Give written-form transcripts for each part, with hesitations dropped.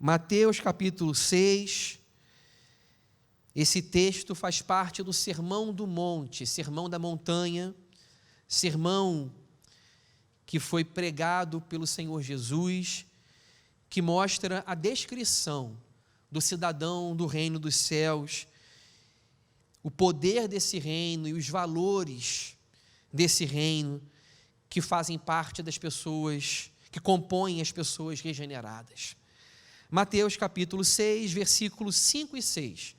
Mateus capítulo 6, esse texto faz parte do Sermão do Monte, Sermão da Montanha, sermão que foi pregado pelo Senhor Jesus, que mostra a descrição do cidadão do reino dos céus, o poder desse reino e os valores desse reino que fazem parte das pessoas, que compõem as pessoas regeneradas. Mateus capítulo 6, versículos 5 e 6.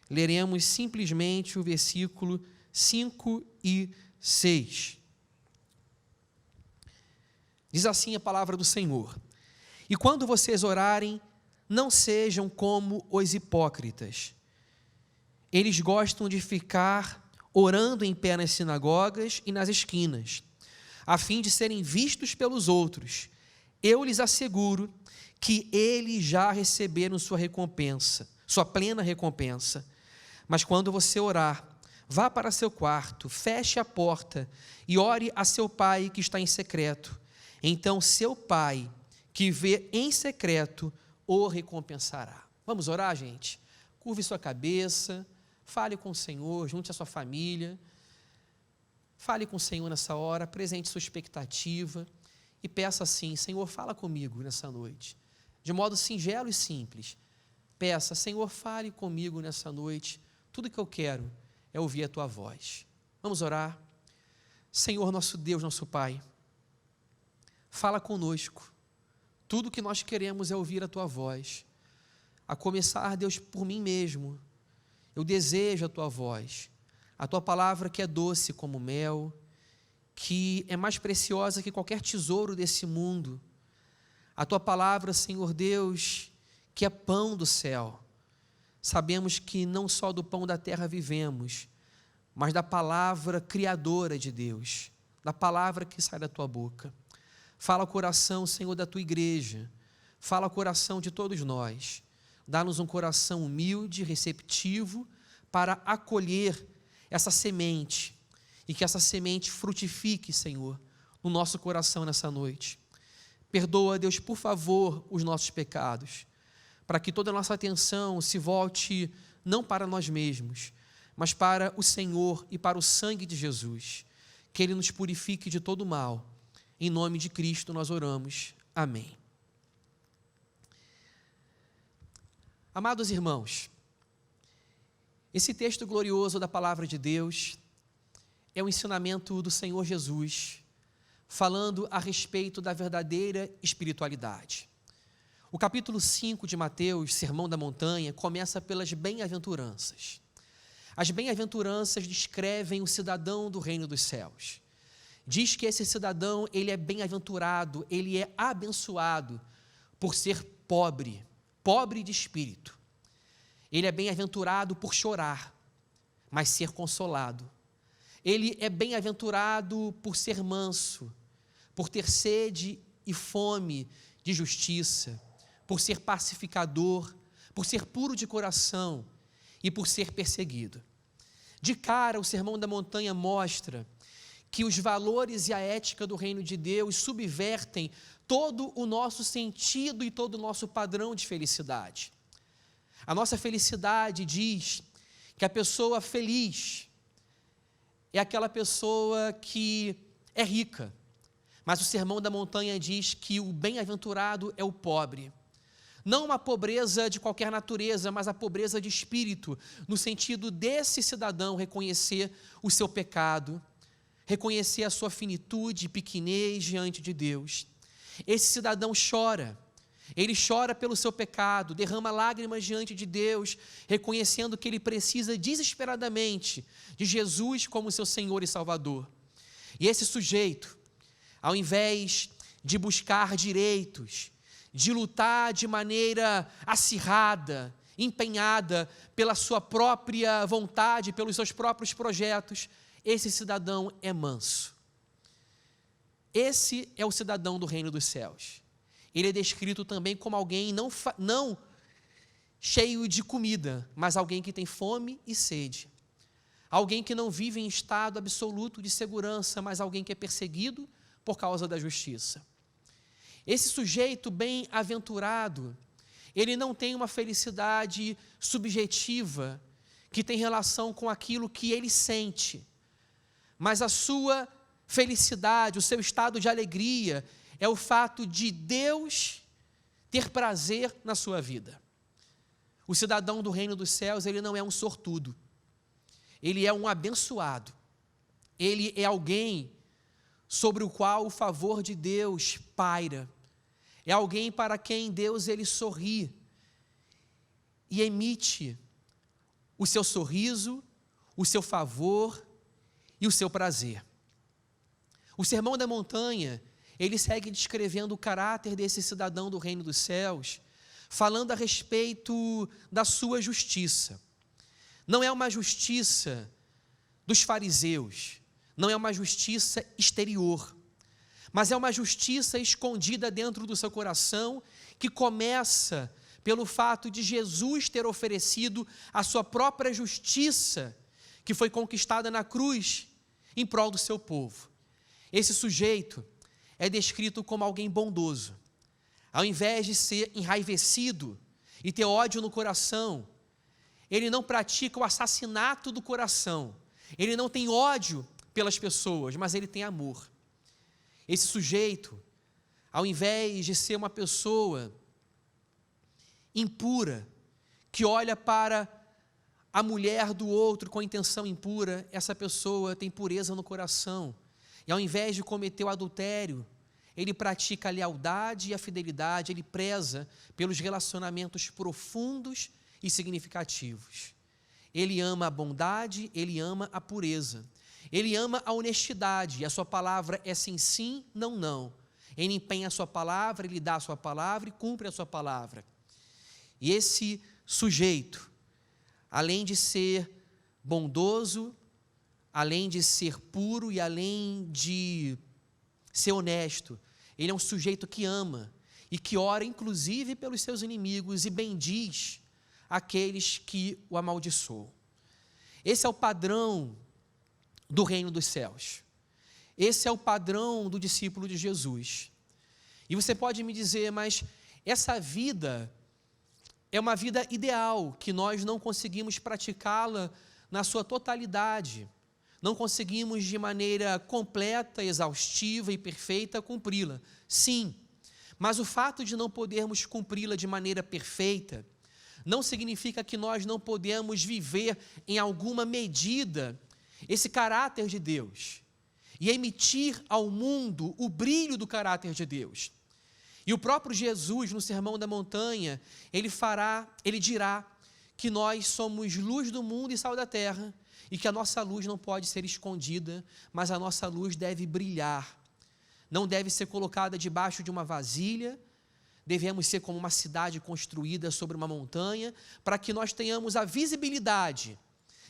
Leremos simplesmente o versículo 5 e 6. Diz assim a palavra do Senhor: E quando vocês orarem, não sejam como os hipócritas. Eles gostam de ficar orando em pé nas sinagogas e nas esquinas, a fim de serem vistos pelos outros. Eu lhes asseguro que eles já receberam sua recompensa, sua plena recompensa. Mas quando você orar, vá para seu quarto, feche a porta e ore a seu pai que está em secreto. Então seu pai, que vê em secreto, o recompensará. Vamos orar, gente? Curve sua cabeça, fale com o Senhor, junte a sua família, fale com o Senhor nessa hora, apresente sua expectativa e peça assim: Senhor, fala comigo nessa noite, de modo singelo e simples. Peça: Senhor, fale comigo nessa noite, tudo que eu quero é ouvir a tua voz. Vamos orar? Senhor, nosso Deus, nosso Pai, fala conosco, tudo que nós queremos é ouvir a tua voz, a começar, Deus, por mim mesmo. Eu desejo a tua voz, a tua palavra que é doce como mel, que é mais preciosa que qualquer tesouro desse mundo, a tua palavra, Senhor Deus, que é pão do céu. Sabemos que não só do pão da terra vivemos, mas da palavra criadora de Deus, da palavra que sai da tua boca. Fala ao coração, Senhor, da tua igreja, fala ao coração de todos nós. Dá-nos um coração humilde, receptivo, para acolher essa semente, e que essa semente frutifique, Senhor, no nosso coração nessa noite. Perdoa, Deus, por favor, os nossos pecados, para que toda a nossa atenção se volte não para nós mesmos, mas para o Senhor e para o sangue de Jesus, que Ele nos purifique de todo mal. Em nome de Cristo nós oramos. Amém. Amados irmãos, esse texto glorioso da palavra de Deus é o ensinamento do Senhor Jesus, falando a respeito da verdadeira espiritualidade. O capítulo 5 de Mateus, Sermão da Montanha, começa pelas bem-aventuranças. As bem-aventuranças descrevem o cidadão do reino dos céus. Diz que esse cidadão, ele é bem-aventurado, ele é abençoado por ser pobre de espírito. Ele é bem-aventurado por chorar, mas ser consolado. Ele é bem-aventurado por ser manso, por ter sede e fome de justiça, por ser pacificador, por ser puro de coração e por ser perseguido. De cara, o Sermão da Montanha mostra que os valores e a ética do reino de Deus subvertem todo o nosso sentido e todo o nosso padrão de felicidade. A nossa felicidade diz que a pessoa feliz é aquela pessoa que é rica, mas o Sermão da Montanha diz que o bem-aventurado é o pobre. Não uma pobreza de qualquer natureza, mas a pobreza de espírito, no sentido desse cidadão reconhecer o seu pecado, reconhecer a sua finitude e pequenez diante de Deus. Esse cidadão chora, ele chora pelo seu pecado, derrama lágrimas diante de Deus, reconhecendo que ele precisa desesperadamente de Jesus como seu Senhor e Salvador. E esse sujeito, ao invés de buscar direitos, de lutar de maneira acirrada, empenhada pela sua própria vontade, pelos seus próprios projetos, esse cidadão é manso. Esse é o cidadão do reino dos céus. Ele é descrito também como alguém não cheio de comida, mas alguém que tem fome e sede. Alguém que não vive em estado absoluto de segurança, mas alguém que é perseguido por causa da justiça. Esse sujeito bem-aventurado, ele não tem uma felicidade subjetiva que tem relação com aquilo que ele sente, mas a sua felicidade, o seu estado de alegria é o fato de Deus ter prazer na sua vida. O cidadão do reino dos céus, ele não é um sortudo, ele é um abençoado, ele é alguém sobre o qual o favor de Deus paira, é alguém para quem Deus ele sorri e emite o seu sorriso, o seu favor e o seu prazer. O Sermão da Montanha, ele segue descrevendo o caráter desse cidadão do reino dos céus, falando a respeito da sua justiça. Não é uma justiça dos fariseus, não é uma justiça exterior, mas é uma justiça escondida dentro do seu coração, que começa pelo fato de Jesus ter oferecido a sua própria justiça, que foi conquistada na cruz, em prol do seu povo. Esse sujeito é descrito como alguém bondoso. Ao invés de ser enraivecido e ter ódio no coração, ele não pratica o assassinato do coração. Ele não tem ódio pelas pessoas, mas ele tem amor. Esse sujeito, ao invés de ser uma pessoa impura, que olha para a mulher do outro com intenção impura, essa pessoa tem pureza no coração. E ao invés de cometer o adultério, ele pratica a lealdade e a fidelidade, ele preza pelos relacionamentos profundos e significativos. Ele ama a bondade, ele ama a pureza. Ele ama a honestidade, e a sua palavra é sim, sim, não, não. Ele empenha a sua palavra, ele dá a sua palavra e cumpre a sua palavra. E esse sujeito, além de ser bondoso, além de ser puro e além de ser honesto, ele é um sujeito que ama e que ora inclusive pelos seus inimigos e bendiz aqueles que o amaldiçoam. Esse é o padrão do reino dos céus. Esse é o padrão do discípulo de Jesus. E você pode me dizer, mas essa vida é uma vida ideal, que nós não conseguimos praticá-la na sua totalidade. Não conseguimos de maneira completa, exaustiva e perfeita cumpri-la. Sim, mas o fato de não podermos cumpri-la de maneira perfeita não significa que nós não podemos viver em alguma medida esse caráter de Deus e emitir ao mundo o brilho do caráter de Deus. E o próprio Jesus, no Sermão da Montanha, ele dirá que nós somos luz do mundo e sal da terra, e que a nossa luz não pode ser escondida, mas a nossa luz deve brilhar. Não deve ser colocada debaixo de uma vasilha, devemos ser como uma cidade construída sobre uma montanha, para que nós tenhamos a visibilidade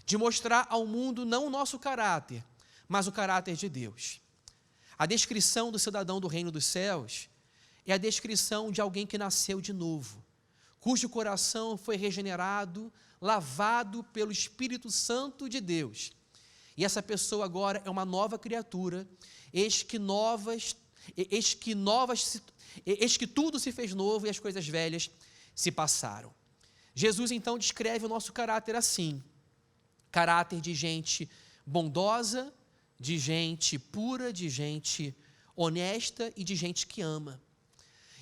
de mostrar ao mundo não o nosso caráter, mas o caráter de Deus. A descrição do cidadão do reino dos céus é a descrição de alguém que nasceu de novo, cujo coração foi regenerado, lavado pelo Espírito Santo de Deus. E essa pessoa agora é uma nova criatura, eis que tudo se fez novo e as coisas velhas se passaram. Jesus então descreve o nosso caráter assim: caráter de gente bondosa, de gente pura, de gente honesta e de gente que ama.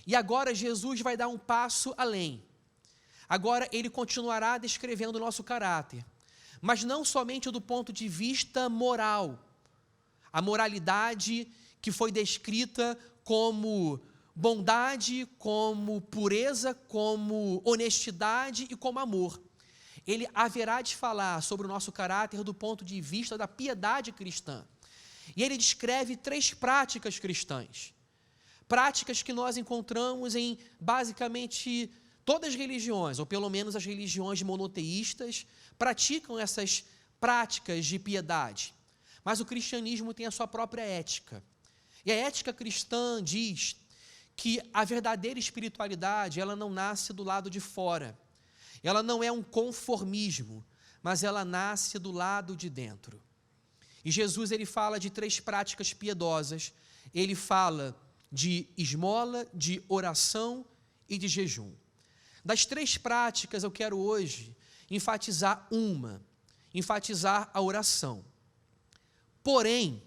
E agora Jesus vai dar um passo além. Agora ele continuará descrevendo o nosso caráter, mas não somente do ponto de vista moral, a moralidade que foi descrita como bondade, como pureza, como honestidade e como amor. Ele haverá de falar sobre o nosso caráter do ponto de vista da piedade cristã. E ele descreve 3 práticas cristãs. Práticas que nós encontramos em basicamente todas as religiões, ou pelo menos as religiões monoteístas, praticam essas práticas de piedade. Mas o cristianismo tem a sua própria ética. E a ética cristã diz que a verdadeira espiritualidade, ela não nasce do lado de fora. Ela não é um conformismo, mas ela nasce do lado de dentro. E Jesus, ele fala de 3 práticas piedosas. Ele fala de esmola, de oração e de jejum. Das 3 práticas, eu quero hoje enfatizar a oração. Porém,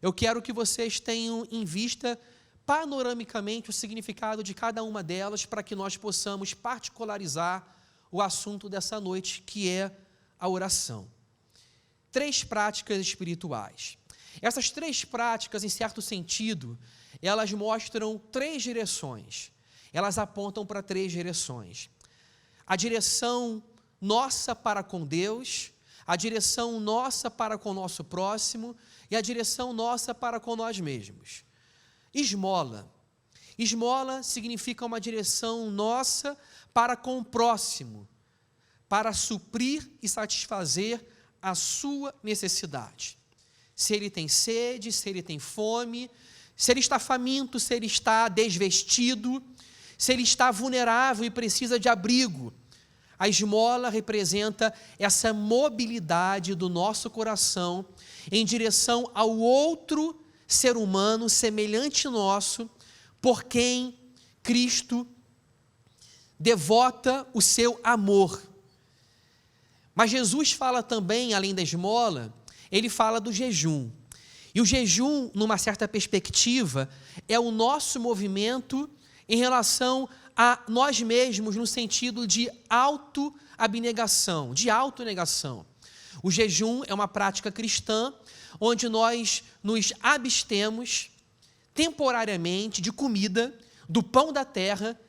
eu quero que vocês tenham em vista panoramicamente o significado de cada uma delas para que nós possamos particularizar o assunto dessa noite, que é a oração. 3 práticas espirituais. Essas 3 práticas, em certo sentido, elas mostram 3 direções. Elas apontam para 3 direções. A direção nossa para com Deus, a direção nossa para com o nosso próximo e a direção nossa para com nós mesmos. Esmola. Esmola significa uma direção nossa para com o próximo, para suprir e satisfazer a sua necessidade. Se ele tem sede, se ele tem fome, se ele está faminto, se ele está desvestido, se ele está vulnerável e precisa de abrigo. A esmola representa essa mobilidade do nosso coração em direção ao outro ser humano semelhante nosso, por quem Cristo devota o seu amor. Mas Jesus fala também, além da esmola, ele fala do jejum. E o jejum, numa certa perspectiva, é o nosso movimento em relação a nós mesmos, no sentido de autoabnegação, de autonegação. O jejum é uma prática cristã, onde nós nos abstemos temporariamente de comida, do pão da terra,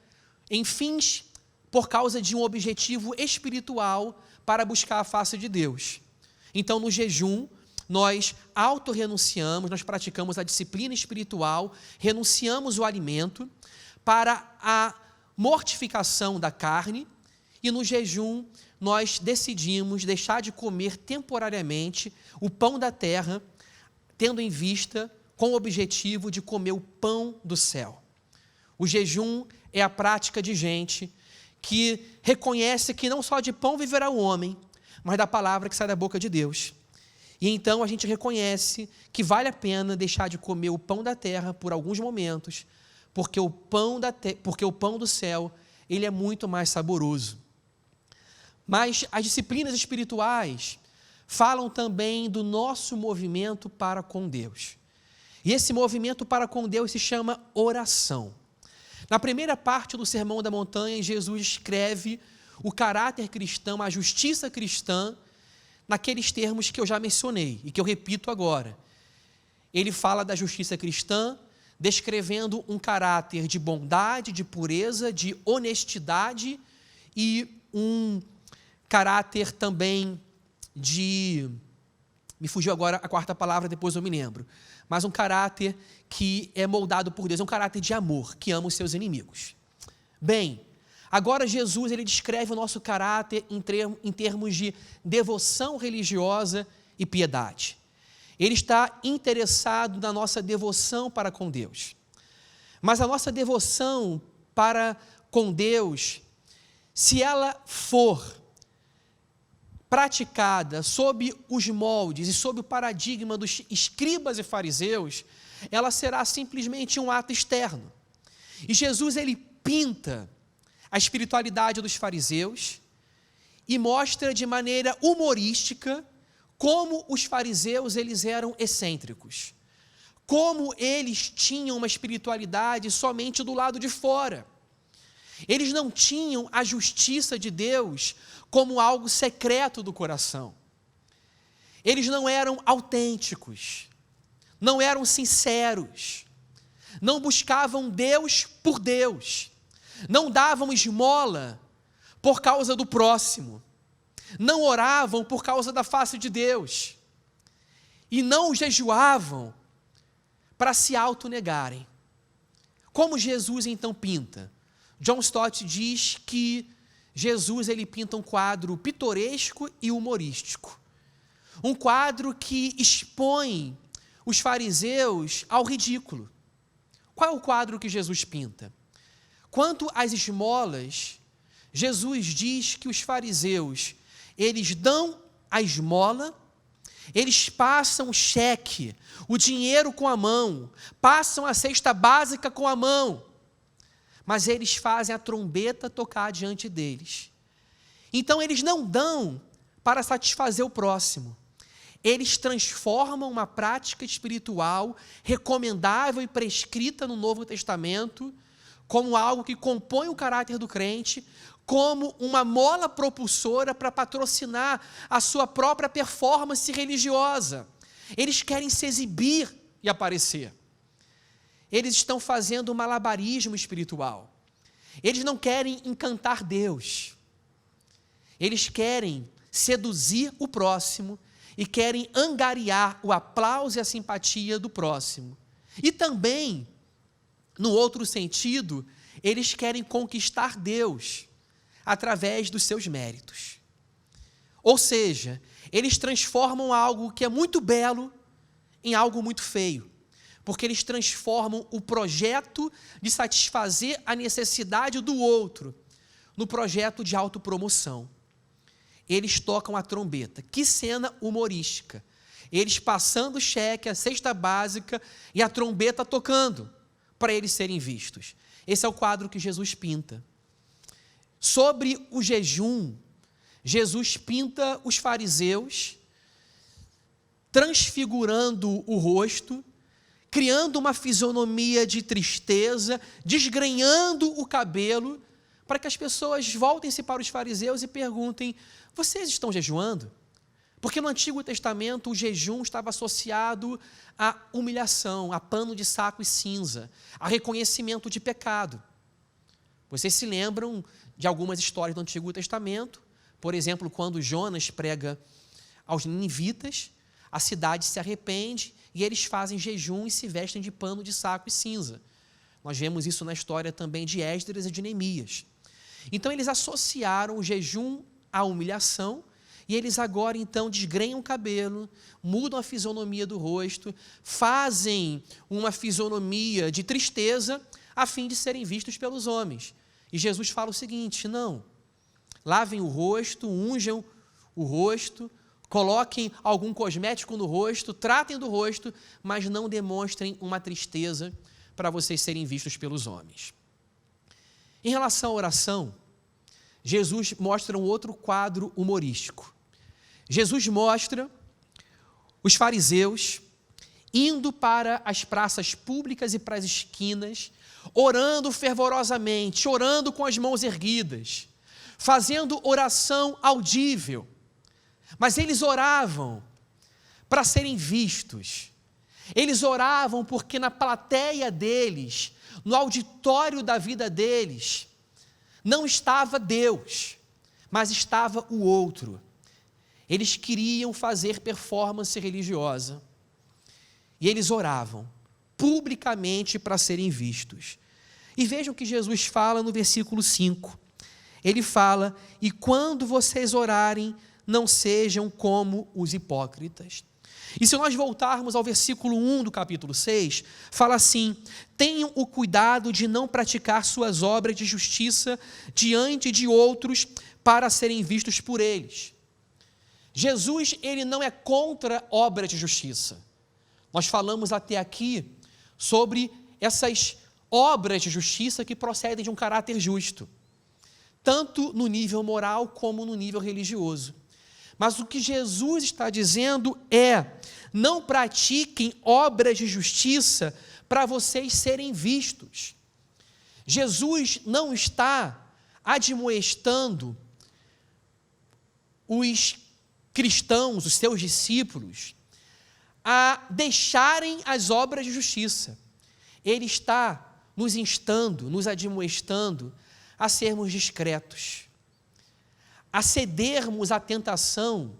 em fins por causa de um objetivo espiritual para buscar a face de Deus. Então, no jejum, nós autorrenunciamos, nós praticamos a disciplina espiritual, renunciamos o alimento para a mortificação da carne, e no jejum nós decidimos deixar de comer temporariamente o pão da terra, tendo em vista com o objetivo de comer o pão do céu. O jejum é a prática de gente que reconhece que não só de pão viverá o homem, mas da palavra que sai da boca de Deus. E então a gente reconhece que vale a pena deixar de comer o pão da terra por alguns momentos, porque o pão do céu, ele é muito mais saboroso. Mas as disciplinas espirituais falam também do nosso movimento para com Deus. E esse movimento para com Deus se chama oração. Na primeira parte do Sermão da Montanha, Jesus escreve o caráter cristão, a justiça cristã, naqueles termos que eu já mencionei e que eu repito agora. Ele fala da justiça cristã, descrevendo um caráter de bondade, de pureza, de honestidade e um caráter também de... Me fugiu agora a 4ª palavra, depois eu me lembro. Mas um caráter que é moldado por Deus, um caráter de amor, que ama os seus inimigos. Bem, agora Jesus ele descreve o nosso caráter em termos de devoção religiosa e piedade. Ele está interessado na nossa devoção para com Deus. Mas a nossa devoção para com Deus, se ela for praticada sob os moldes e sob o paradigma dos escribas e fariseus, ela será simplesmente um ato externo. E Jesus ele pinta a espiritualidade dos fariseus e mostra de maneira humorística como os fariseus eles eram excêntricos, como eles tinham uma espiritualidade somente do lado de fora. Eles não tinham a justiça de Deus como algo secreto do coração. Eles não eram autênticos, não eram sinceros, não buscavam Deus por Deus, não davam esmola por causa do próximo, não oravam por causa da face de Deus e não jejuavam para se autonegarem. Como Jesus então pinta? John Stott diz que Jesus ele pinta um quadro pitoresco e humorístico. Um quadro que expõe os fariseus ao ridículo. Qual é o quadro que Jesus pinta? Quanto às esmolas, Jesus diz que os fariseus, eles dão a esmola, eles passam o cheque, o dinheiro com a mão, passam a cesta básica com a mão, mas eles fazem a trombeta tocar diante deles. Então eles não dão para satisfazer o próximo. Eles transformam uma prática espiritual recomendável e prescrita no Novo Testamento como algo que compõe o caráter do crente, como uma mola propulsora para patrocinar a sua própria performance religiosa. Eles querem se exibir e aparecer. Eles estão fazendo malabarismo espiritual. Eles não querem encantar Deus. Eles querem seduzir o próximo e querem angariar o aplauso e a simpatia do próximo. E também, no outro sentido, eles querem conquistar Deus através dos seus méritos. Ou seja, eles transformam algo que é muito belo em algo muito feio, porque eles transformam o projeto de satisfazer a necessidade do outro no projeto de autopromoção. Eles tocam a trombeta. Que cena humorística! Eles passando o cheque, a cesta básica e a trombeta tocando para eles serem vistos. Esse é o quadro que Jesus pinta. Sobre o jejum, Jesus pinta os fariseus transfigurando o rosto, criando uma fisionomia de tristeza, desgrenhando o cabelo, para que as pessoas voltem-se para os fariseus e perguntem: vocês estão jejuando? Porque no Antigo Testamento o jejum estava associado à humilhação, a pano de saco e cinza, a reconhecimento de pecado. Vocês se lembram de algumas histórias do Antigo Testamento? Por exemplo, quando Jonas prega aos ninivitas, a cidade se arrepende e eles fazem jejum e se vestem de pano de saco e cinza. Nós vemos isso na história também de Esdras e de Neemias. Então eles associaram o jejum à humilhação e eles agora então desgrenham o cabelo, mudam a fisionomia do rosto, fazem uma fisionomia de tristeza a fim de serem vistos pelos homens. E Jesus fala o seguinte: não, lavem o rosto, unjam o rosto, coloquem algum cosmético no rosto, tratem do rosto, mas não demonstrem uma tristeza para vocês serem vistos pelos homens. Em relação à oração, Jesus mostra um outro quadro humorístico. Jesus mostra os fariseus indo para as praças públicas e para as esquinas, orando fervorosamente, orando com as mãos erguidas, fazendo oração audível. Mas eles oravam para serem vistos. Eles oravam porque na plateia deles, no auditório da vida deles, não estava Deus, mas estava o outro. Eles queriam fazer performance religiosa. E eles oravam publicamente para serem vistos. E vejam o que Jesus fala no versículo 5. Ele fala: e quando vocês orarem, não sejam como os hipócritas. E se nós voltarmos ao versículo 1 do capítulo 6, fala assim: tenham o cuidado de não praticar suas obras de justiça diante de outros para serem vistos por eles. Jesus, ele não é contra obras de justiça. Nós falamos até aqui sobre essas obras de justiça que procedem de um caráter justo, tanto no nível moral como no nível religioso. Mas o que Jesus está dizendo é: não pratiquem obras de justiça para vocês serem vistos. Jesus não está admoestando os cristãos, os seus discípulos, a deixarem as obras de justiça. Ele está nos instando, nos admoestando a sermos discretos, a cedermos à tentação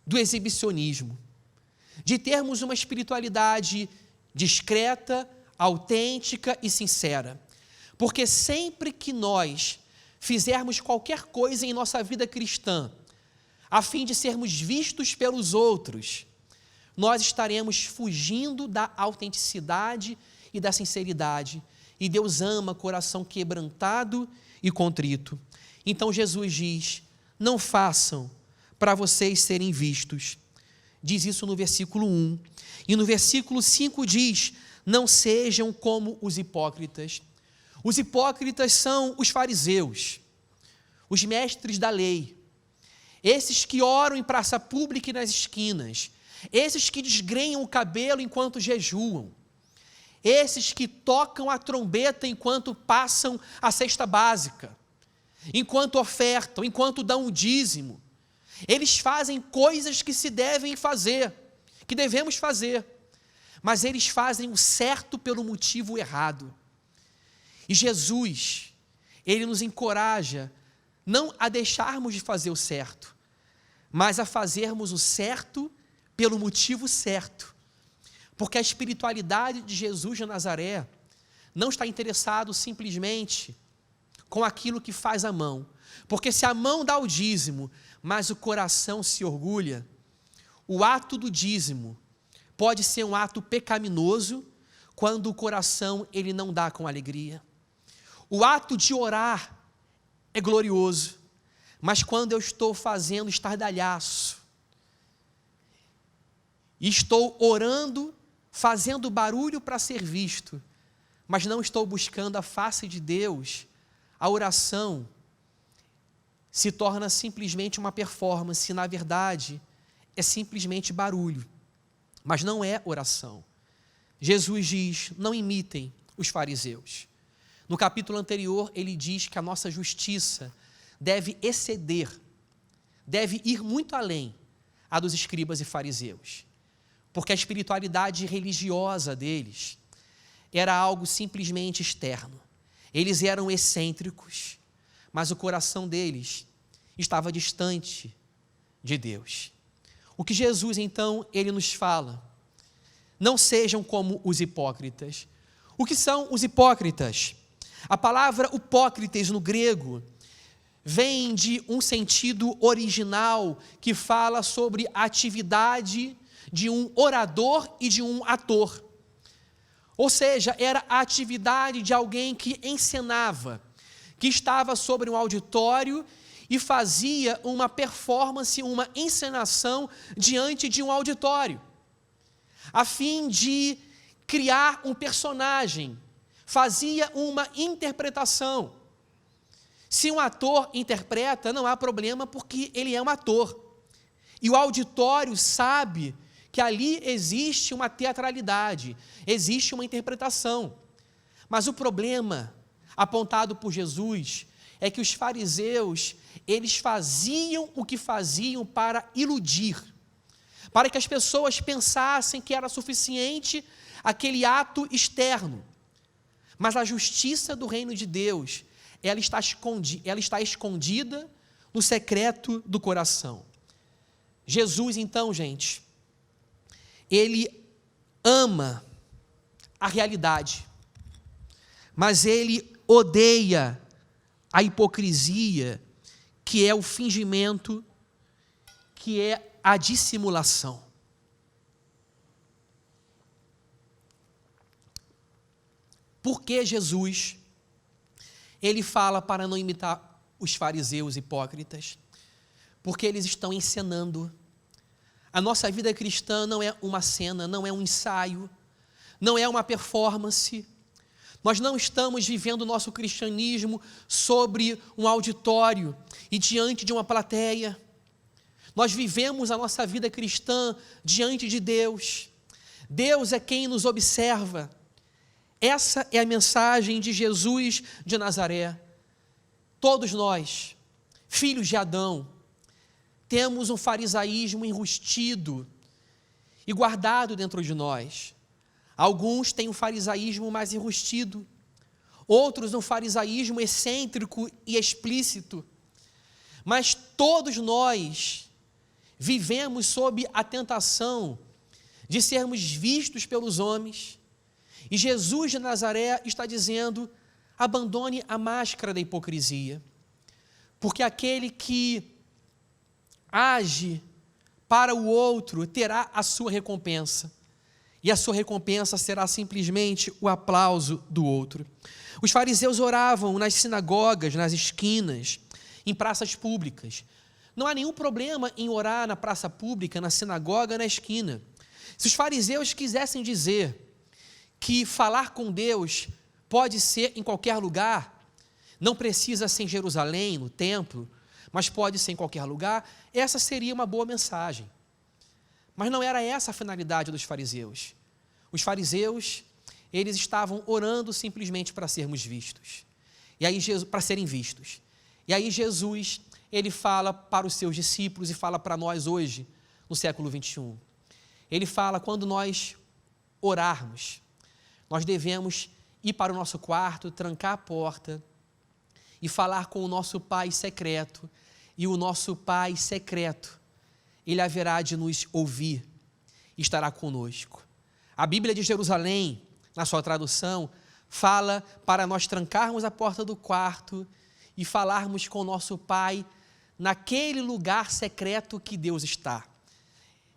do exibicionismo, de termos uma espiritualidade discreta, autêntica e sincera. Porque sempre que nós fizermos qualquer coisa em nossa vida cristã, a fim de sermos vistos pelos outros, nós estaremos fugindo da autenticidade e da sinceridade. E Deus ama coração quebrantado e contrito. Então Jesus diz: não façam para vocês serem vistos. Diz isso no versículo 1. E no versículo 5 diz: não sejam como os hipócritas. Os hipócritas são os fariseus, os mestres da lei, esses que oram em praça pública e nas esquinas, esses que desgrenham o cabelo enquanto jejuam, esses que tocam a trombeta enquanto passam a cesta básica, enquanto ofertam, enquanto dão o dízimo. Eles fazem coisas que se devem fazer, que devemos fazer, mas eles fazem o certo pelo motivo errado. E Jesus, ele nos encoraja não a deixarmos de fazer o certo, mas a fazermos o certo pelo motivo certo. Porque a espiritualidade de Jesus de Nazaré não está interessado simplesmente com aquilo que faz a mão. Porque se a mão dá o dízimo, mas o coração se orgulha, o ato do dízimo pode ser um ato pecaminoso quando o coração ele não dá com alegria. O ato de orar é glorioso, mas quando eu estou fazendo estardalhaço, e estou orando, fazendo barulho para ser visto, mas não estou buscando a face de Deus, a oração se torna simplesmente uma performance, na verdade, é simplesmente barulho, mas não é oração. Jesus diz, não imitem os fariseus. No capítulo anterior, ele diz que a nossa justiça deve exceder, deve ir muito além a dos escribas e fariseus, porque a espiritualidade religiosa deles era algo simplesmente externo. Eles eram excêntricos, mas o coração deles estava distante de Deus. O que Jesus, então, ele nos fala, não sejam como os hipócritas. O que são os hipócritas? A palavra hipócrites no grego vem de um sentido original que fala sobre a atividade de um orador e de um ator. Ou seja, era a atividade de alguém que encenava, que estava sobre um auditório e fazia uma performance, uma encenação diante de um auditório, a fim de criar um personagem, fazia uma interpretação. Se um ator interpreta, não há problema, porque ele é um ator. E o auditório sabe que ali existe uma teatralidade, existe uma interpretação. Mas o problema apontado por Jesus é que os fariseus, eles faziam o que faziam para iludir, para que as pessoas pensassem que era suficiente aquele ato externo. Mas a justiça do reino de Deus, ela está escondida no secreto do coração. Jesus, então, gente, ele ama a realidade, mas ele odeia a hipocrisia, que é o fingimento, que é a dissimulação. Por que Jesus, ele fala para não imitar os fariseus hipócritas? Porque eles estão encenando. A nossa vida cristã não é uma cena, não é um ensaio, não é uma performance. Nós não estamos vivendo o nosso cristianismo sobre um auditório e diante de uma plateia. Nós vivemos a nossa vida cristã diante de Deus. Deus é quem nos observa. Essa é a mensagem de Jesus de Nazaré. Todos nós, filhos de Adão, temos um farisaísmo enrustido e guardado dentro de nós. Alguns têm um farisaísmo mais enrustido, outros um farisaísmo excêntrico e explícito. Mas todos nós vivemos sob a tentação de sermos vistos pelos homens. E Jesus de Nazaré está dizendo, abandone a máscara da hipocrisia, porque aquele que age para o outro terá a sua recompensa, e a sua recompensa será simplesmente o aplauso do outro. Os fariseus oravam nas sinagogas, nas esquinas, em praças públicas. Não há nenhum problema em orar na praça pública, na sinagoga, na esquina. Se os fariseus quisessem dizer que falar com Deus pode ser em qualquer lugar, não precisa ser em Jerusalém, no templo, mas pode ser em qualquer lugar, essa seria uma boa mensagem. Mas não era essa a finalidade dos fariseus. Os fariseus, eles estavam orando simplesmente para sermos vistos. E aí, para serem vistos. E aí Jesus, ele fala para os seus discípulos e fala para nós hoje, no século 21. Ele fala, quando nós orarmos, nós devemos ir para o nosso quarto, trancar a porta e falar com o nosso Pai secreto. E o nosso Pai secreto, Ele haverá de nos ouvir e estará conosco. A Bíblia de Jerusalém, na sua tradução, fala para nós trancarmos a porta do quarto e falarmos com o nosso Pai naquele lugar secreto que Deus está.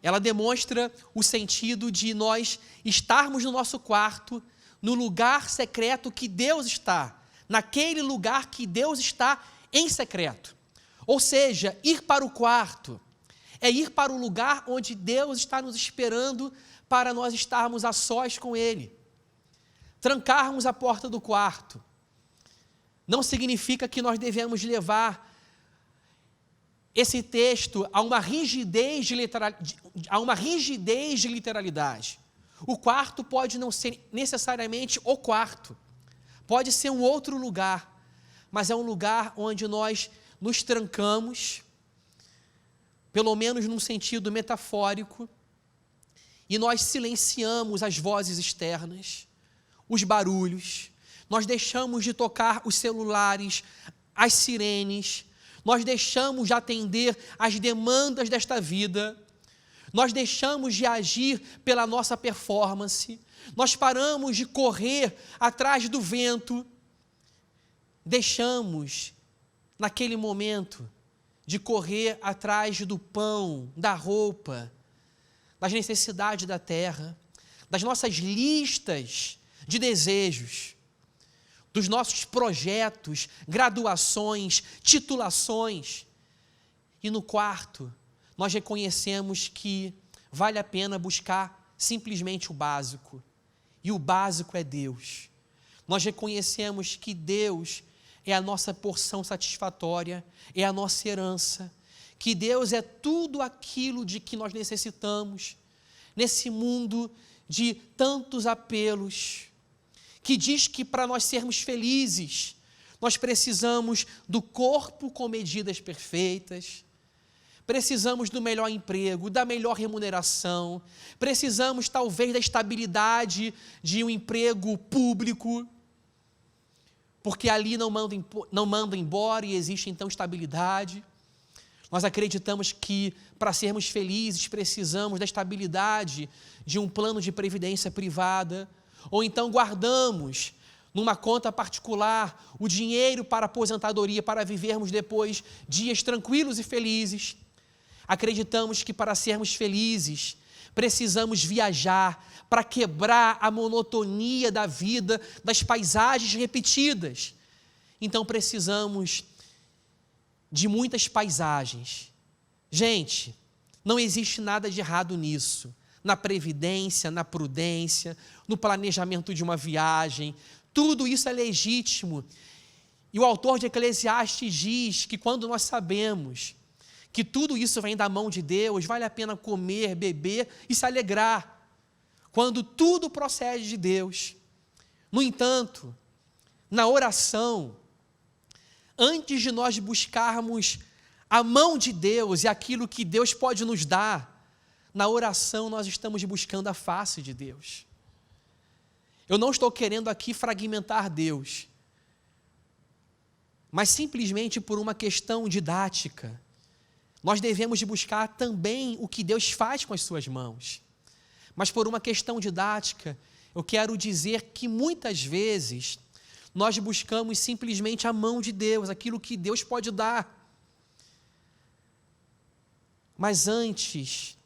Ela demonstra o sentido de nós estarmos no nosso quarto, no lugar secreto que Deus está, naquele lugar que Deus está em secreto. Ou seja, ir para o quarto é ir para o lugar onde Deus está nos esperando para nós estarmos a sós com Ele. Trancarmos a porta do quarto não significa que nós devemos levar esse texto a uma rigidez de literalidade. O quarto pode não ser necessariamente o quarto, pode ser um outro lugar, mas é um lugar onde nós nos trancamos, pelo menos num sentido metafórico, e nós silenciamos as vozes externas, os barulhos, nós deixamos de tocar os celulares, as sirenes, nós deixamos de atender às demandas desta vida, nós deixamos de agir pela nossa performance, nós paramos de correr atrás do vento, deixamos, naquele momento, de correr atrás do pão, da roupa, das necessidades da terra, das nossas listas de desejos, dos nossos projetos, graduações, titulações. E no quarto, nós reconhecemos que vale a pena buscar simplesmente o básico. E o básico é Deus. Nós reconhecemos que Deus é a nossa porção satisfatória, é a nossa herança, que Deus é tudo aquilo de que nós necessitamos, nesse mundo de tantos apelos, que diz que para nós sermos felizes, nós precisamos do corpo com medidas perfeitas, precisamos do melhor emprego, da melhor remuneração, precisamos talvez da estabilidade de um emprego público, porque ali não mandam embora e existe então estabilidade. Nós acreditamos que para sermos felizes precisamos da estabilidade de um plano de previdência privada, ou então guardamos numa conta particular o dinheiro para aposentadoria, para vivermos depois dias tranquilos e felizes. Acreditamos que para sermos felizes precisamos viajar para quebrar a monotonia da vida, das paisagens repetidas. Então precisamos de muitas paisagens. Gente, não existe nada de errado nisso. Na previdência, na prudência, no planejamento de uma viagem, tudo isso é legítimo. E o autor de Eclesiastes diz que quando nós sabemos que tudo isso vem da mão de Deus, vale a pena comer, beber e se alegrar, quando tudo procede de Deus. No entanto, na oração, antes de nós buscarmos a mão de Deus e aquilo que Deus pode nos dar, na oração nós estamos buscando a face de Deus. Eu não estou querendo aqui fragmentar Deus, mas simplesmente por uma questão didática, nós devemos buscar também o que Deus faz com as suas mãos. Mas por uma questão didática, eu quero dizer que muitas vezes nós buscamos simplesmente a mão de Deus, aquilo que Deus pode dar. Mas antes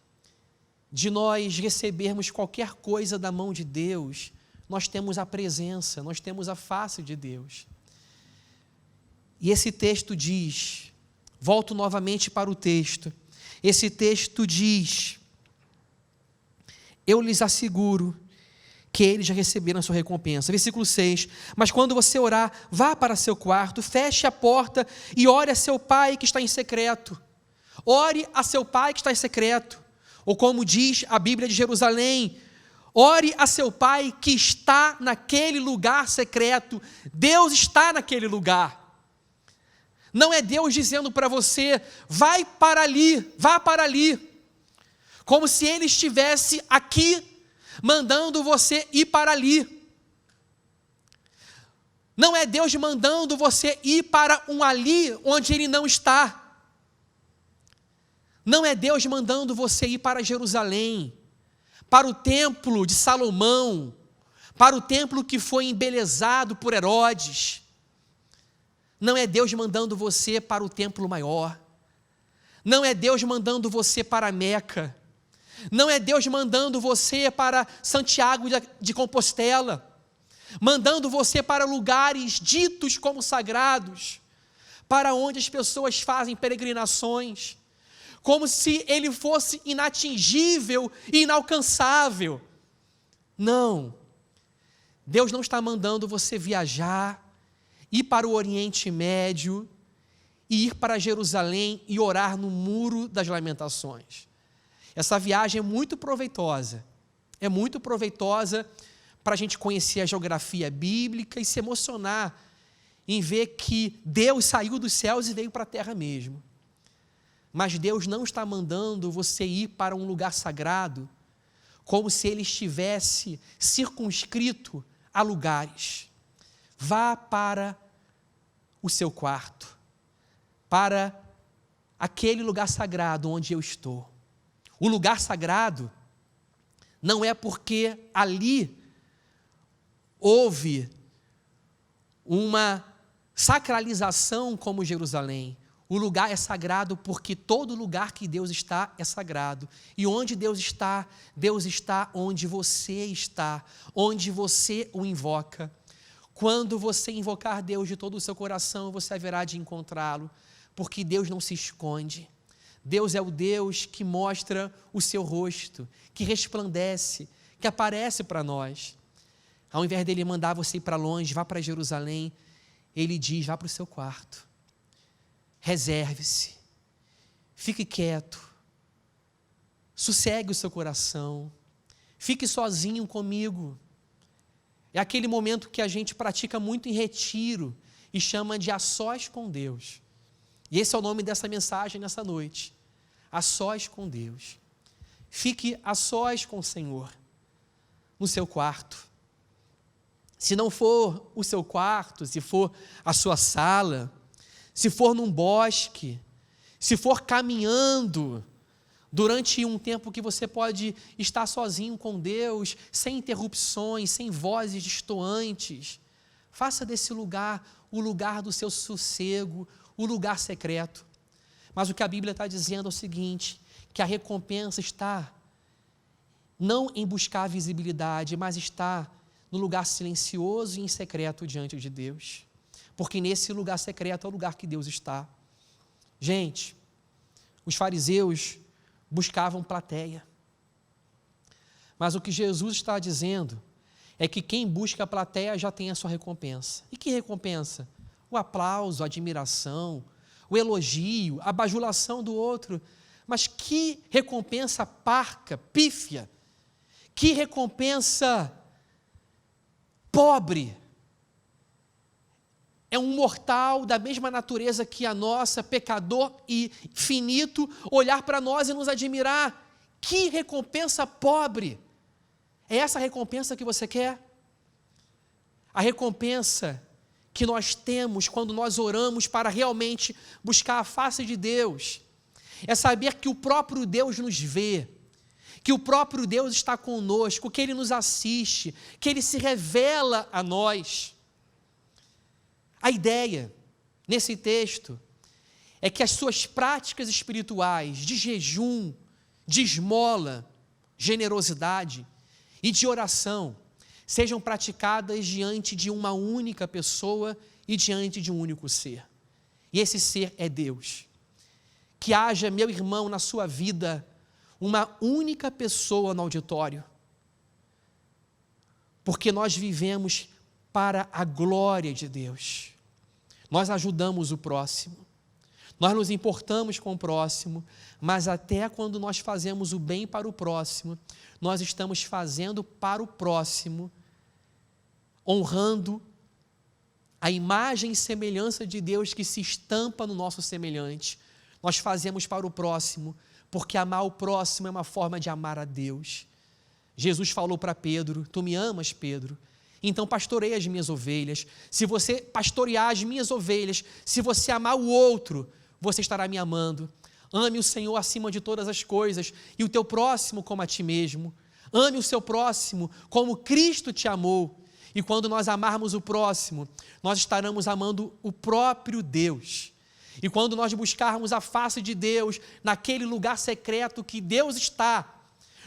de nós recebermos qualquer coisa da mão de Deus, nós temos a presença, nós temos a face de Deus. E esse texto diz, volto novamente para o texto, esse texto diz: eu lhes asseguro que eles já receberam a sua recompensa. Versículo 6, mas quando você orar, vá para seu quarto, feche a porta e ore a seu pai que está em secreto. Ore a seu pai que está em secreto. Ou como diz a Bíblia de Jerusalém, ore a seu pai que está naquele lugar secreto. Deus está naquele lugar. Não é Deus dizendo para você, vai para ali, vá para ali. Como se Ele estivesse aqui, mandando você ir para ali. Não é Deus mandando você ir para um ali onde Ele não está. Não é Deus mandando você ir para Jerusalém, para o templo de Salomão, para o templo que foi embelezado por Herodes. Não é Deus mandando você para o templo maior. Não é Deus mandando você para Meca. Não é Deus mandando você para Santiago de Compostela, mandando você para lugares ditos como sagrados, para onde as pessoas fazem peregrinações, como se Ele fosse inatingível e inalcançável. Não, Deus não está mandando você viajar, ir para o Oriente Médio, e ir para Jerusalém e orar no Muro das Lamentações. Essa viagem é muito proveitosa para a gente conhecer a geografia bíblica e se emocionar em ver que Deus saiu dos céus e veio para a terra mesmo. Mas Deus não está mandando você ir para um lugar sagrado como se Ele estivesse circunscrito a lugares. Vá para o seu quarto, para aquele lugar sagrado onde eu estou. O lugar sagrado não é porque ali houve uma sacralização como Jerusalém. O lugar é sagrado porque todo lugar que Deus está é sagrado. E onde Deus está onde você está, onde você o invoca. Quando você invocar Deus de todo o seu coração, você haverá de encontrá-lo, porque Deus não se esconde. Deus é o Deus que mostra o seu rosto, que resplandece, que aparece para nós. Ao invés dele mandar você ir para longe, vá para Jerusalém, Ele diz, vá para o seu quarto. Reserve-se, fique quieto, sossegue o seu coração, fique sozinho comigo. É aquele momento que a gente pratica muito em retiro e chama de a sós com Deus. E esse é o nome dessa mensagem nessa noite. A sós com Deus. Fique a sós com o Senhor, no seu quarto. Se não for o seu quarto, se for a sua sala, se for num bosque, se for caminhando, durante um tempo que você pode estar sozinho com Deus, sem interrupções, sem vozes distoantes, faça desse lugar o lugar do seu sossego, o lugar secreto. Mas o que a Bíblia está dizendo é o seguinte, que a recompensa está não em buscar a visibilidade, mas está no lugar silencioso e em secreto diante de Deus. Porque nesse lugar secreto é o lugar que Deus está. Gente, os fariseus buscavam plateia. Mas o que Jesus está dizendo é que quem busca a plateia já tem a sua recompensa. E que recompensa? O aplauso, a admiração, o elogio, a bajulação do outro. Mas que recompensa parca, pífia, que recompensa pobre. É um mortal da mesma natureza que a nossa, pecador e finito, olhar para nós e nos admirar. Que recompensa pobre. É essa a recompensa que você quer? A recompensa que nós temos quando nós oramos para realmente buscar a face de Deus é saber que o próprio Deus nos vê, que o próprio Deus está conosco, que Ele nos assiste, que Ele se revela a nós. A ideia, nesse texto, é que as suas práticas espirituais de jejum, de esmola, generosidade e de oração sejam praticadas diante de uma única pessoa e diante de um único ser. E esse ser é Deus. Que haja, meu irmão, na sua vida, uma única pessoa no auditório. porque nós vivemos para a glória de Deus. Nós ajudamos o próximo, nós nos importamos com o próximo, mas até quando nós fazemos o bem para o próximo, nós estamos fazendo para o próximo, honrando a imagem e semelhança de Deus que se estampa no nosso semelhante. Nós fazemos para o próximo, porque amar o próximo é uma forma de amar a Deus. Jesus falou para Pedro: tu me amas, Pedro? Então pastoreia as minhas ovelhas. Se você pastorear as minhas ovelhas, se você amar o outro, você estará me amando. Ame o Senhor acima de todas as coisas e o teu próximo como a ti mesmo. Ame o seu próximo como Cristo te amou. E quando nós amarmos o próximo, nós estaremos amando o próprio Deus. E quando nós buscarmos a face de Deus naquele lugar secreto que Deus está,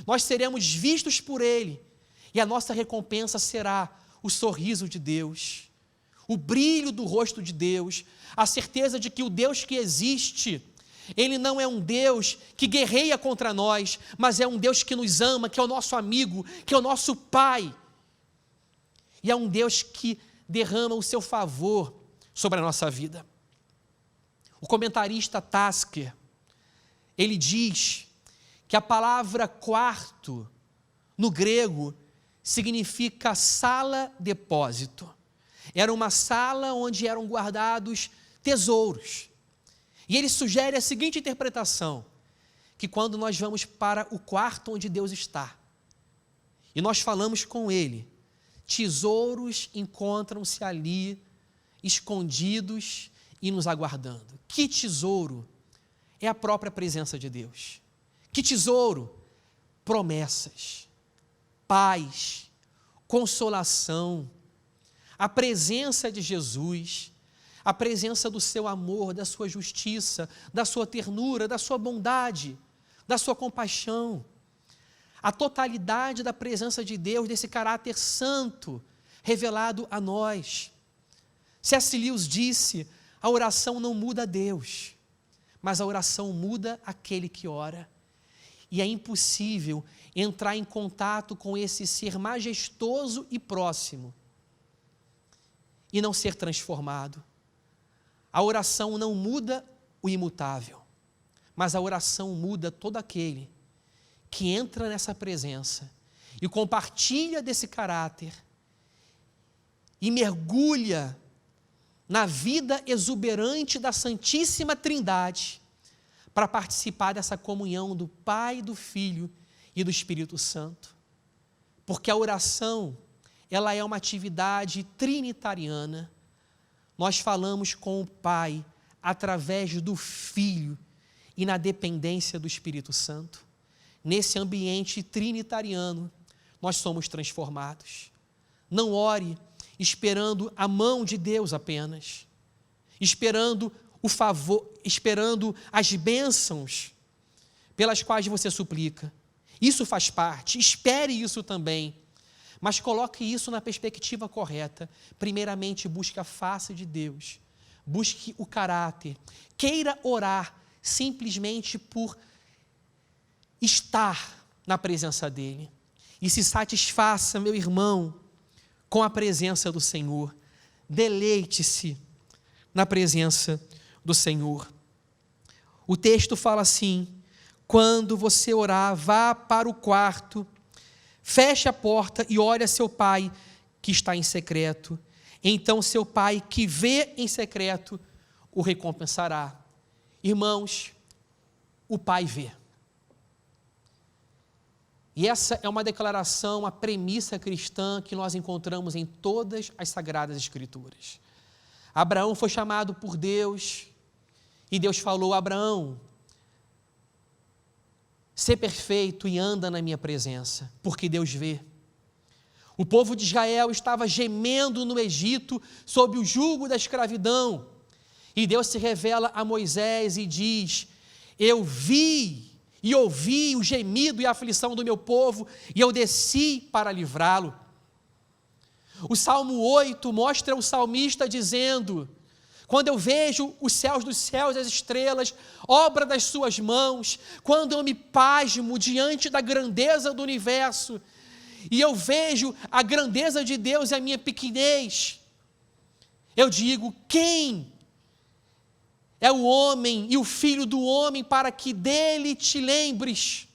nós seremos vistos por Ele. E a nossa recompensa será o sorriso de Deus, o brilho do rosto de Deus, a certeza de que o Deus que existe, Ele não é um Deus que guerreia contra nós, mas é um Deus que nos ama, que é o nosso amigo, que é o nosso Pai. E é um Deus que derrama o seu favor sobre a nossa vida. O comentarista Tasker, ele diz que a palavra quarto, no grego, significa sala-depósito. Era uma sala onde eram guardados tesouros. E ele sugere a seguinte interpretação, que quando nós vamos para o quarto onde Deus está, e nós falamos com Ele, tesouros encontram-se ali, escondidos e nos aguardando. Que tesouro? É a própria presença de Deus. Que tesouro? Promessas, paz, consolação, a presença de Jesus, a presença do seu amor, da sua justiça, da sua ternura, da sua bondade, da sua compaixão, a totalidade da presença de Deus, desse caráter santo revelado a nós. C.S. Lewis disse: a oração não muda Deus, mas a oração muda aquele que ora. E é impossível entrar em contato com esse ser majestoso e próximo e não ser transformado. A oração não muda o imutável, mas a oração muda todo aquele que entra nessa presença e compartilha desse caráter e mergulha na vida exuberante da Santíssima Trindade para participar dessa comunhão do Pai, do Filho e do Espírito Santo. Porque a oração, ela é uma atividade trinitariana. Nós falamos com o Pai através do Filho e na dependência do Espírito Santo. Nesse ambiente trinitariano, nós somos transformados. Não ore esperando a mão de Deus apenas, esperando o favor, esperando as bênçãos pelas quais você suplica. Isso faz parte, espere isso também, mas coloque isso na perspectiva correta. Primeiramente, busque a face de Deus, busque o caráter, queira orar simplesmente por estar na presença dEle, e se satisfaça, meu irmão, com a presença do Senhor. Deleite-se na presença do Senhor. O texto fala assim: quando você orar, vá para o quarto, feche a porta e ore a seu pai que está em secreto. Então seu pai que vê em secreto o recompensará. Irmãos, o pai vê. E essa é uma declaração, uma premissa cristã que nós encontramos em todas as Sagradas Escrituras. Abraão foi chamado por Deus e Deus falou: Abraão, sê perfeito e anda na minha presença, porque Deus vê. O povo de Israel estava gemendo no Egito sob o jugo da escravidão. E Deus se revela a Moisés e diz: eu vi e ouvi o gemido e a aflição do meu povo, e eu desci para livrá-lo. O Salmo 8 mostra o salmista dizendo: quando eu vejo os céus dos céus e as estrelas, obra das suas mãos, quando eu me pasmo diante da grandeza do universo, e eu vejo a grandeza de Deus e a minha pequenez, eu digo: quem é o homem e o filho do homem para que dele te lembres?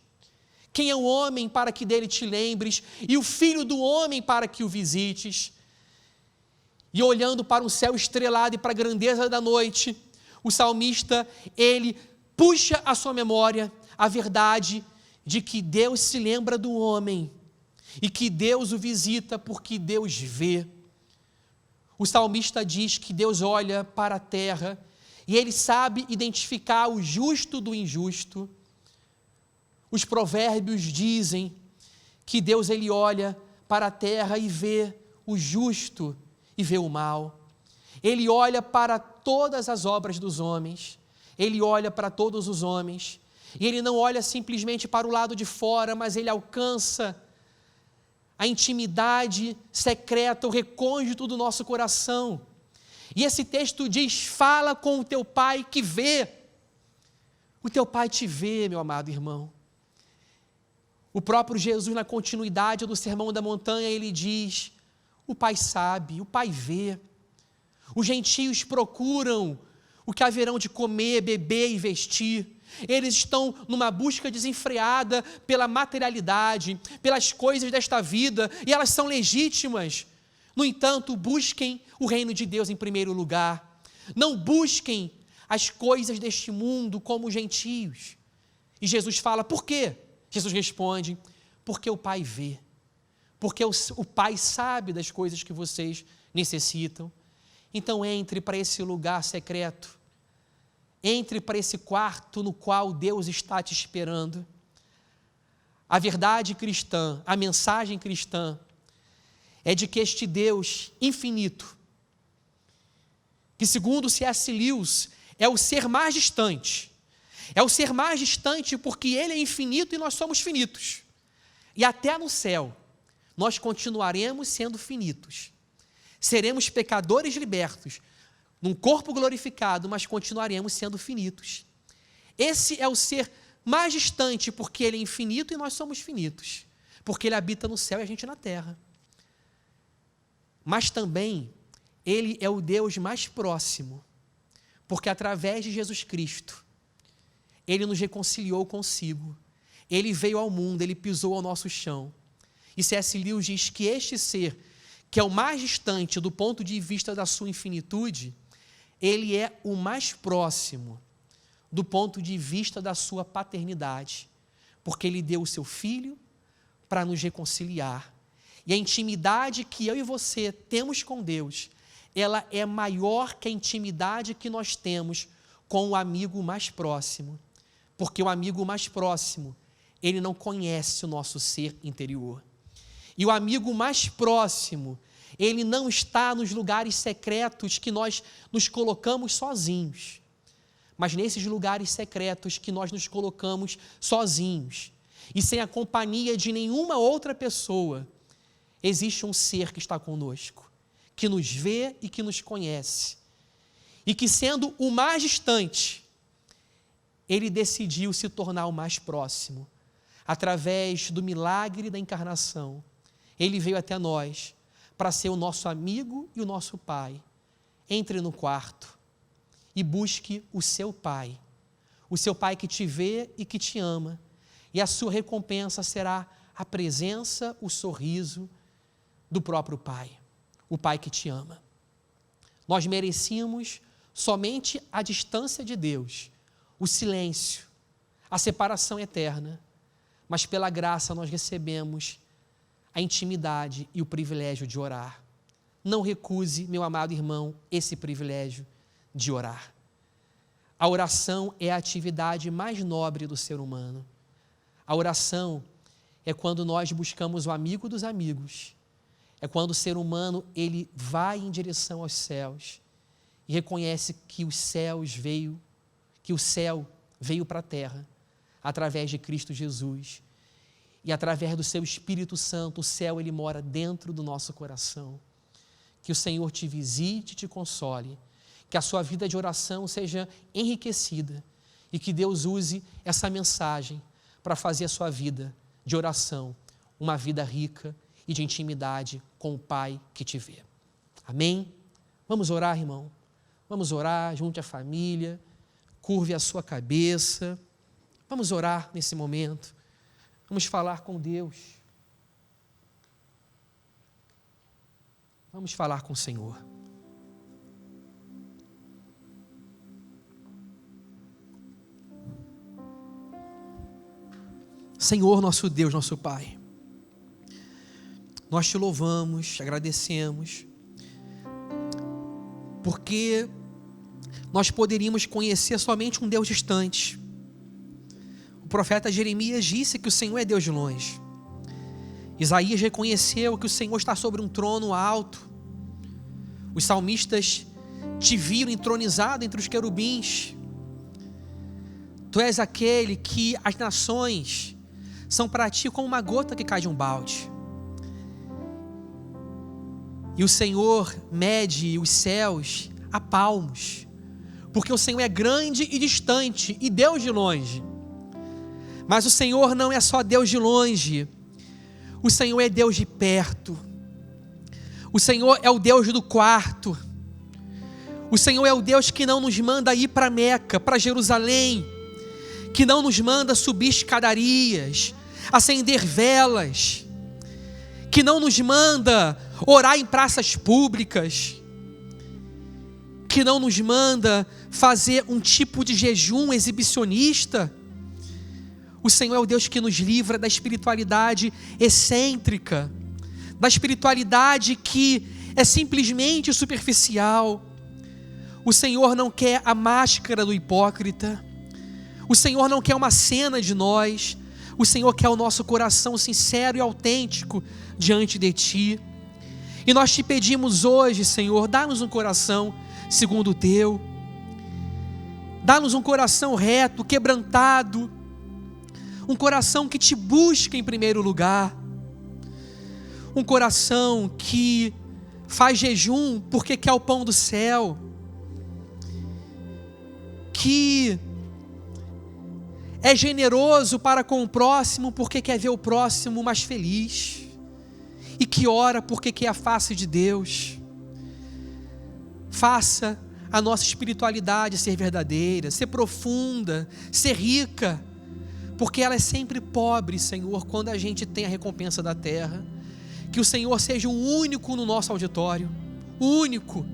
Quem é o homem para que dele te lembres? E o filho do homem para que o visites? E olhando para o céu estrelado e para a grandeza da noite, o salmista, ele puxa à sua memória a verdade de que Deus se lembra do homem e que Deus o visita porque Deus vê. O salmista diz que Deus olha para a terra e ele sabe identificar o justo do injusto. Os provérbios dizem que Deus ele olha para a terra e vê o justo e vê o mal. Ele olha para todas as obras dos homens, ele olha para todos os homens, e ele não olha simplesmente para o lado de fora, mas ele alcança a intimidade secreta, o recôndito do nosso coração. E esse texto diz: fala com o teu pai que vê. O teu pai te vê, meu amado irmão. O próprio Jesus, na continuidade do Sermão da Montanha, ele diz: o pai sabe, o pai vê. Os gentios procuram o que haverão de comer, beber e vestir. Eles estão numa busca desenfreada pela materialidade, pelas coisas desta vida, e elas são legítimas. No entanto, busquem o reino de Deus em primeiro lugar. Não busquem as coisas deste mundo como os gentios. E Jesus fala: por quê? Jesus responde: porque o Pai vê. Porque o Pai sabe das coisas que vocês necessitam. Então entre para esse lugar secreto. Entre para esse quarto no qual Deus está te esperando. A verdade cristã, a mensagem cristã, é de que este Deus infinito, que segundo C.S. Lewis, é o ser mais distante. É o ser mais distante porque Ele é infinito e nós somos finitos. E até no céu, nós continuaremos sendo finitos. Seremos pecadores libertos, num corpo glorificado, mas continuaremos sendo finitos. Esse é o ser mais distante porque Ele é infinito e nós somos finitos. Porque Ele habita no céu e a gente na terra. Mas também Ele é o Deus mais próximo, porque através de Jesus Cristo, Ele nos reconciliou consigo. Ele veio ao mundo, Ele pisou ao nosso chão. E C.S. Lewis diz que este ser, que é o mais distante do ponto de vista da sua infinitude, Ele é o mais próximo do ponto de vista da sua paternidade, porque Ele deu o seu Filho para nos reconciliar. E a intimidade que eu e você temos com Deus, ela é maior que a intimidade que nós temos com o amigo mais próximo. Porque o amigo mais próximo, ele não conhece o nosso ser interior. E o amigo mais próximo, ele não está nos lugares secretos que nós nos colocamos sozinhos. Mas nesses lugares secretos que nós nos colocamos sozinhos e sem a companhia de nenhuma outra pessoa, existe um ser que está conosco, que nos vê e que nos conhece. E que, sendo o mais distante, Ele decidiu se tornar o mais próximo. Através do milagre da encarnação, Ele veio até nós para ser o nosso amigo e o nosso Pai. Entre no quarto e busque o seu Pai que te vê e que te ama. E a sua recompensa será a presença, o sorriso do próprio Pai, o Pai que te ama. Nós merecíamos somente a distância de Deus, o silêncio, a separação eterna, mas pela graça nós recebemos a intimidade e o privilégio de orar. Não recuse, meu amado irmão, esse privilégio de orar. A oração é a atividade mais nobre do ser humano. A oração é quando nós buscamos o amigo dos amigos. É quando o ser humano ele vai em direção aos céus e reconhece que o céu veio para a terra através de Cristo Jesus. E através do seu Espírito Santo, o céu ele mora dentro do nosso coração. Que o Senhor te visite e te console. Que a sua vida de oração seja enriquecida e que Deus use essa mensagem para fazer a sua vida de oração uma vida rica e de intimidade com o Pai que te vê. Amém? Vamos orar, irmão. Vamos orar, junte a família, curve a sua cabeça. Vamos orar nesse momento. Vamos falar com Deus. Vamos falar com o Senhor. Senhor, nosso Deus, nosso Pai, nós te louvamos, te agradecemos, porque nós poderíamos conhecer somente um Deus distante. O profeta Jeremias disse que o Senhor é Deus de longe. Isaías reconheceu que o Senhor está sobre um trono alto. Os salmistas te viram entronizado entre os querubins. Tu és aquele que as nações são para ti como uma gota que cai de um balde. E o Senhor mede os céus a palmos, porque o Senhor é grande e distante e Deus de longe. Mas o Senhor não é só Deus de longe, o Senhor é Deus de perto. O Senhor é o Deus do quarto. O Senhor é o Deus que não nos manda ir para Meca, para Jerusalém, que não nos manda subir escadarias, acender velas, que não nos manda orar em praças públicas, que não nos manda fazer um tipo de jejum exibicionista. O Senhor é o Deus que nos livra da espiritualidade excêntrica, da espiritualidade que é simplesmente superficial. O Senhor não quer a máscara do hipócrita. O Senhor não quer uma cena de nós. O Senhor quer o nosso coração sincero e autêntico diante de Ti. E nós te pedimos hoje, Senhor, dá-nos um coração segundo o Teu. Dá-nos um coração reto, quebrantado. Um coração que Te busca em primeiro lugar. Um coração que faz jejum porque quer o pão do céu. Que é generoso para com o próximo porque quer ver o próximo mais feliz. E que ora porque quer a face de Deus. Faça a nossa espiritualidade ser verdadeira, ser profunda, ser rica, porque ela é sempre pobre, Senhor, quando a gente tem a recompensa da terra. Que o Senhor seja o único no nosso auditório, o único,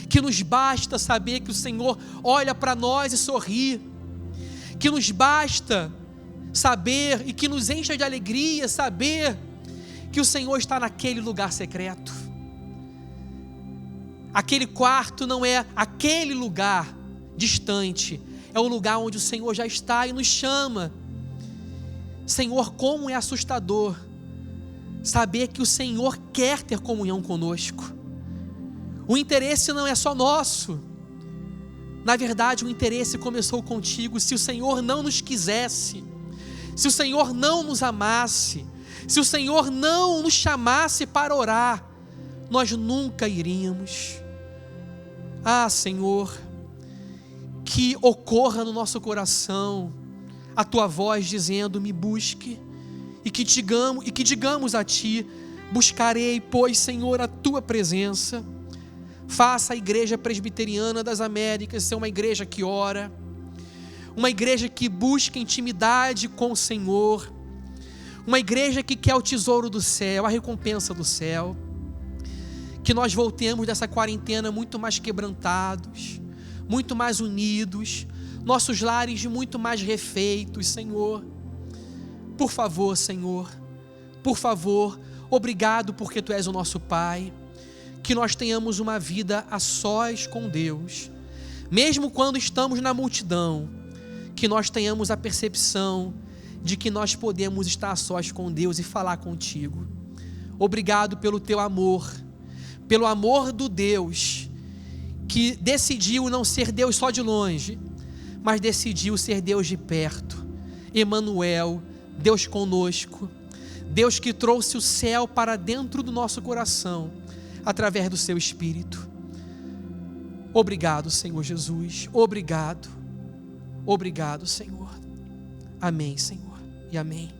que nos basta saber que o Senhor olha para nós e sorri, que nos basta saber e que nos encha de alegria saber que o Senhor está naquele lugar secreto. Aquele quarto não é aquele lugar distante, é o lugar onde o Senhor já está e nos chama. Senhor, como é assustador saber que o Senhor quer ter comunhão conosco. O interesse não é só nosso. Na verdade, o interesse começou contigo. Se o Senhor não nos quisesse, se o Senhor não nos amasse, se o Senhor não nos chamasse para orar, nós nunca iríamos. Ah, Senhor, que ocorra no nosso coração a Tua voz dizendo: me busque, e que digamos a Ti: buscarei, pois, Senhor, a Tua presença. Faça a Igreja Presbiteriana das Américas ser uma igreja que ora, uma igreja que busca intimidade com o Senhor, uma igreja que quer o tesouro do céu, a recompensa do céu. Que nós voltemos dessa quarentena muito mais quebrantados, muito mais unidos, nossos lares muito mais refeitos, Senhor. Por favor, Senhor, por favor, obrigado porque Tu és o nosso Pai. Que nós tenhamos uma vida a sós com Deus, mesmo quando estamos na multidão, que nós tenhamos a percepção de que nós podemos estar a sós com Deus e falar contigo. Obrigado pelo Teu amor, pelo amor do Deus que decidiu não ser Deus só de longe, mas decidiu ser Deus de perto. Emanuel, Deus conosco, Deus que trouxe o céu para dentro do nosso coração através do Seu Espírito. Obrigado, Senhor Jesus, obrigado, Senhor. Amém, Senhor, e amém.